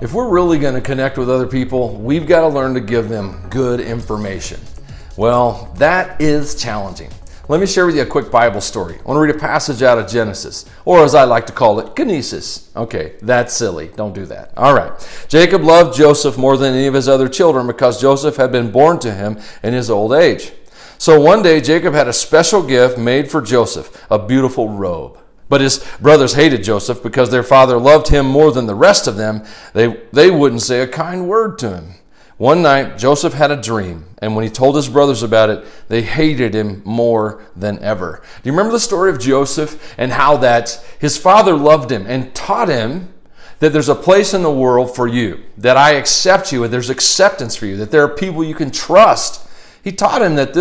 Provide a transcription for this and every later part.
If we're really going to connect with other people, we've got to learn to give them good information. Well, that is challenging. Let me share with you a quick Bible story. I want to read a passage out of Genesis, or as I like to call it, Kinesis. Okay, that's silly. Don't do that. All right. Jacob loved Joseph more than any of his other children because Joseph had been born to him in his old age. So one day, Jacob had a special gift made for Joseph, a beautiful robe. But his brothers hated Joseph because their father loved him more than the rest of them. They wouldn't say a kind word to him. One night, Joseph had a dream, and when he told his brothers about it, they hated him more than ever. Do you remember the story of Joseph and how that his father loved him and taught him that there's a place in the world for you, that I accept you, and there's acceptance for you, that there are people you can trust. He taught him that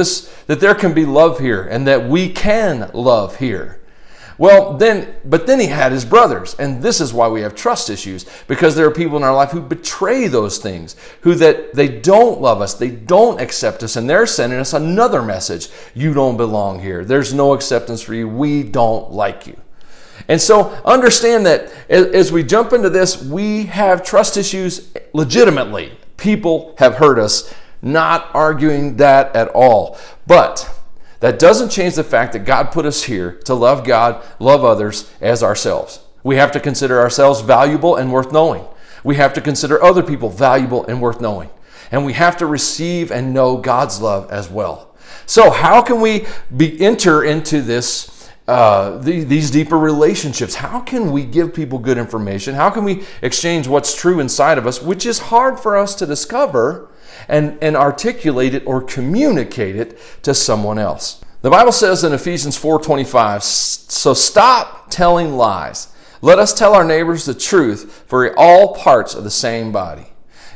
there can be love here and that we can love here. But then he had his brothers, and this is why we have trust issues, because there are people in our life who betray those things, that they don't love us, they don't accept us, and they're sending us another message. You don't belong here. There's no acceptance for you. We don't like you. And so understand that as we jump into this, we have trust issues legitimately. People have hurt us, not arguing that at all. But that doesn't change the fact that God put us here to love God, love others as ourselves. We have to consider ourselves valuable and worth knowing. We have to consider other people valuable and worth knowing. And we have to receive and know God's love as well. So how can we enter into these deeper relationships? How can we give people good information? How can we exchange what's true inside of us, which is hard for us to discover, and articulate it or communicate it to someone else? The Bible says in Ephesians 4:25, so stop telling lies. Let us tell our neighbors the truth, for we're all parts of the same body.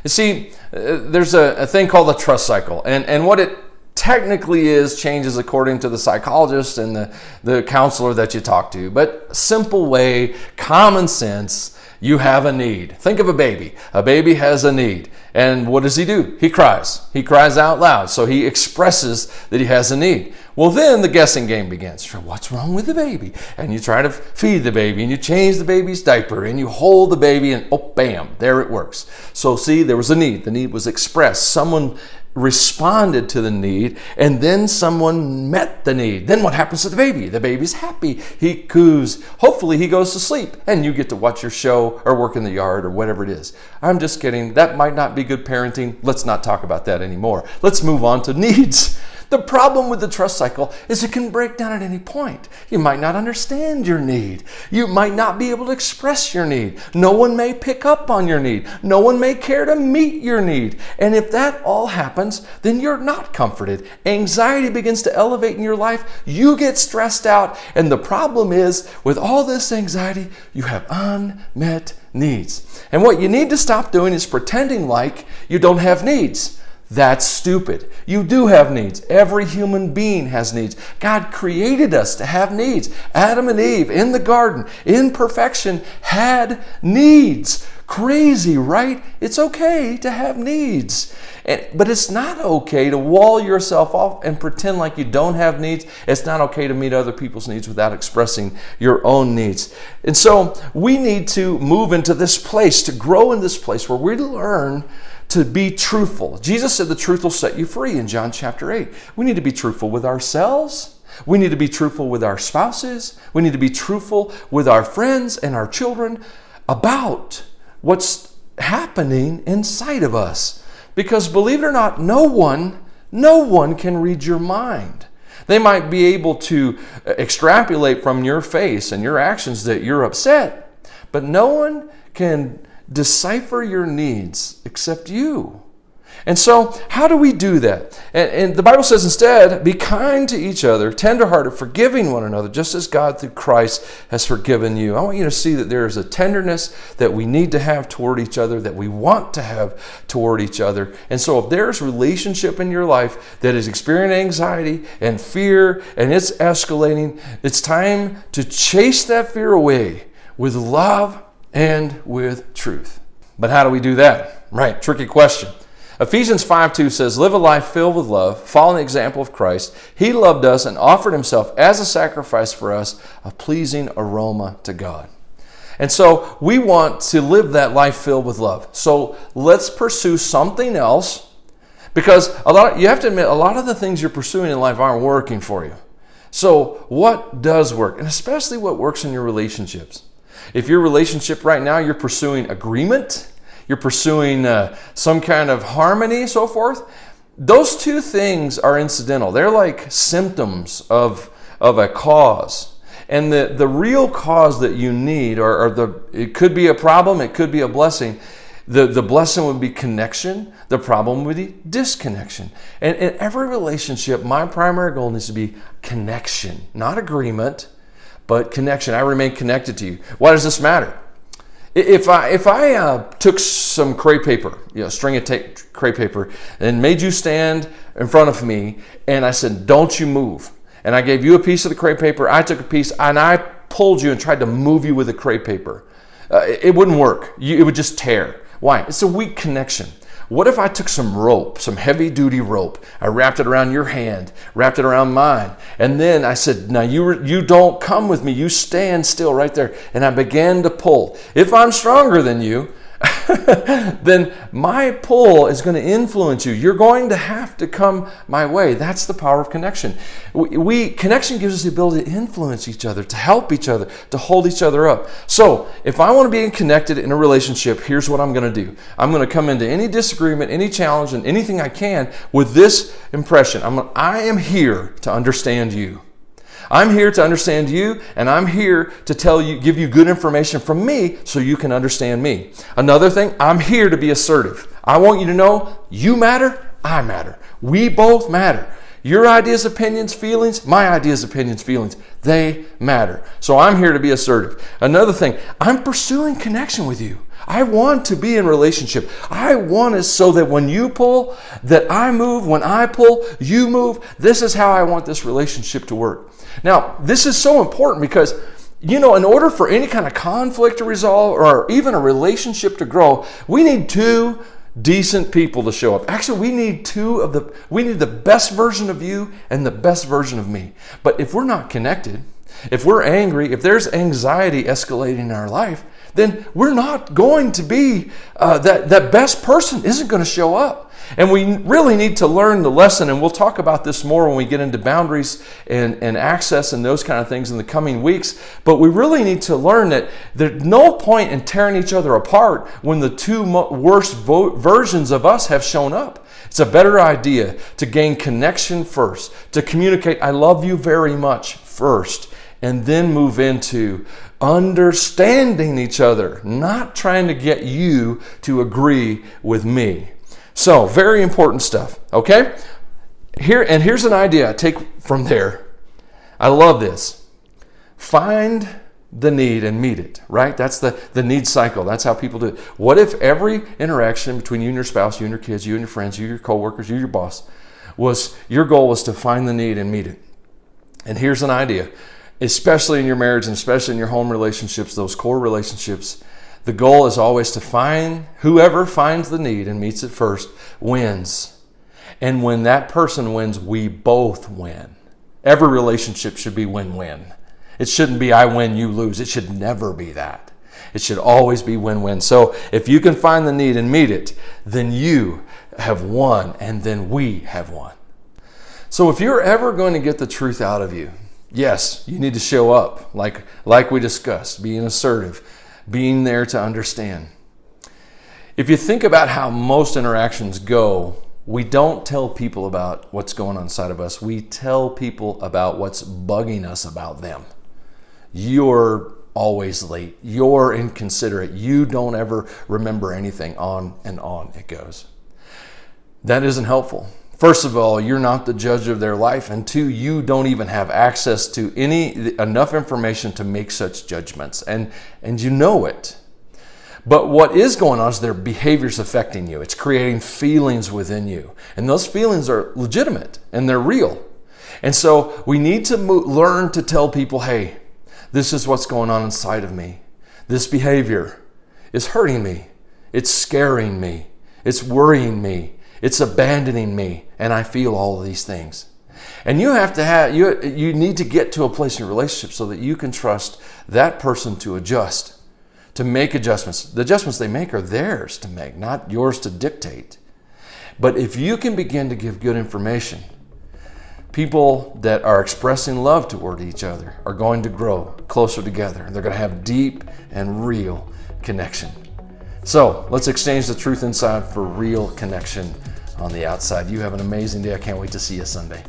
You see, there's a thing called the trust cycle, and what it technically is changes according to the psychologist and the counselor that you talk to. But simple way, common sense, you have a need. Think of a baby. A baby has a need. And what does he do? He cries. He cries out loud. So he expresses that he has a need. Well, then the guessing game begins. What's wrong with the baby? And you try to feed the baby, and you change the baby's diaper, and you hold the baby, and oh, bam, there it works. So see, there was a need. The need was expressed. Someone responded to the need, and then someone met the need. Then what happens to the baby? The baby's happy. He coos. Hopefully he goes to sleep, and you get to watch your show or work in the yard or whatever it is. I'm just kidding. That might not be good parenting. Let's not talk about that anymore. Let's move on to needs. The problem with the trust cycle is it can break down at any point. You might not understand your need. You might not be able to express your need. No one may pick up on your need. No one may care to meet your need. And if that all happens, then you're not comforted. Anxiety begins to elevate in your life. You get stressed out. And the problem is, with all this anxiety, you have unmet needs. And what you need to stop doing is pretending like you don't have needs. That's stupid. You do have needs. Every human being has needs. God created us to have needs. Adam and Eve in the garden, in perfection, had needs. Crazy, right? It's okay to have needs. But it's not okay to wall yourself off and pretend like you don't have needs. It's not okay to meet other people's needs without expressing your own needs. And so we need to move into this place, to grow in this place where we learn to be truthful. Jesus said the truth will set you free in John chapter 8. We need to be truthful with ourselves. We need to be truthful with our spouses. We need to be truthful with our friends and our children about what's happening inside of us. Because believe it or not, no one can read your mind. They might be able to extrapolate from your face and your actions that you're upset, but no one can decipher your needs except you. And so how do we do that? And the Bible says instead, be kind to each other, tenderhearted, forgiving one another, just as God through Christ has forgiven you. I want you to see that there is a tenderness that we need to have toward each other, that we want to have toward each other. And so if there's relationship in your life that is experiencing anxiety and fear, and it's escalating, it's time to chase that fear away with love and with truth. But how do we do that? Right, tricky question. Ephesians 5:2 says, live a life filled with love, following the example of Christ. He loved us and offered himself as a sacrifice for us, a pleasing aroma to God. And so we want to live that life filled with love. So let's pursue something else, because you have to admit, a lot of the things you're pursuing in life aren't working for you. So what does work? And especially what works in your relationships. If your relationship right now, you're pursuing agreement, you're pursuing some kind of harmony, so forth, those two things are incidental. They're like symptoms of a cause. And the real cause that you need, it could be a problem, it could be a blessing. The blessing would be connection. The problem would be disconnection. And in every relationship, my primary goal needs to be connection, not agreement, but connection. I remain connected to you. Why does this matter? If I took some crepe paper, a string of crepe paper, and made you stand in front of me, and I said, "Don't you move," and I gave you a piece of the crepe paper, I took a piece, and I pulled you and tried to move you with the crepe paper, it wouldn't work. It would just tear. Why? It's a weak connection. What if I took some rope, some heavy duty rope, I wrapped it around your hand, wrapped it around mine, and then I said, "Now you don't come with me, you stand still right there," and I began to pull. If I'm stronger than you, then my pull is going to influence you. You're going to have to come my way. That's the power of connection. Connection gives us the ability to influence each other, to help each other, to hold each other up. So if I want to be connected in a relationship, here's what I'm going to do. I'm going to come into any disagreement, any challenge, and anything I can with this impression. I am here to understand you. I'm here to understand you, and I'm here to give you good information from me so you can understand me. Another thing, I'm here to be assertive. I want you to know you matter, I matter. We both matter. Your ideas, opinions, feelings, my ideas, opinions, feelings, they matter. So I'm here to be assertive. Another thing, I'm pursuing connection with you. I want to be in relationship. I want it so that when you pull, that I move. When I pull, you move. This is how I want this relationship to work. Now, this is so important because, in order for any kind of conflict to resolve or even a relationship to grow, we need two decent people to show up. Actually, we need the best version of you and the best version of me. But if we're not connected, if we're angry, if there's anxiety escalating in our life, then we're not going to be, that best person isn't going to show up. And we really need to learn the lesson, and we'll talk about this more when we get into boundaries and access and those kind of things in the coming weeks. But we really need to learn that there's no point in tearing each other apart when the two worst versions of us have shown up. It's a better idea to gain connection first, to communicate, "I love you very much" first, and then move into understanding each other, not trying to get you to agree with me. So, very important stuff, okay? Here's an idea I take from there. I love this. Find the need and meet it, right? That's the need cycle. That's how people do it. What if every interaction between you and your spouse, you and your kids, you and your friends, you and your coworkers, you and your boss, your goal was to find the need and meet it? And here's an idea, especially in your marriage and especially in your home relationships, those core relationships. The goal is always to find whoever finds the need and meets it first wins. And when that person wins, we both win. Every relationship should be win-win. It shouldn't be I win, you lose. It should never be that. It should always be win-win. So if you can find the need and meet it, then you have won, and then we have won. So if you're ever going to get the truth out of you, yes, you need to show up, like we discussed, being assertive, being there to understand. If you think about how most interactions go, we don't tell people about what's going on inside of us. We tell people about what's bugging us about them. You're always late. You're inconsiderate. You don't ever remember anything. On and on it goes. That isn't helpful. First of all, you're not the judge of their life, and two, you don't even have access to enough information to make such judgments, and you know it. But what is going on is their behavior's affecting you. It's creating feelings within you, and those feelings are legitimate and they're real. And so we need to learn to tell people, "Hey, this is what's going on inside of me. This behavior is hurting me. It's scaring me. It's worrying me. It's abandoning me, and I feel all of these things." And you need to get to a place in your relationship so that you can trust that person to adjust. to make adjustments. The adjustments they make are theirs to make, not yours to dictate. But if you can begin to give good information, people that are expressing love toward each other are going to grow closer together. They're going to have deep and real connection. So let's exchange the truth inside for real connection on the outside. You have an amazing day. I can't wait to see you Sunday.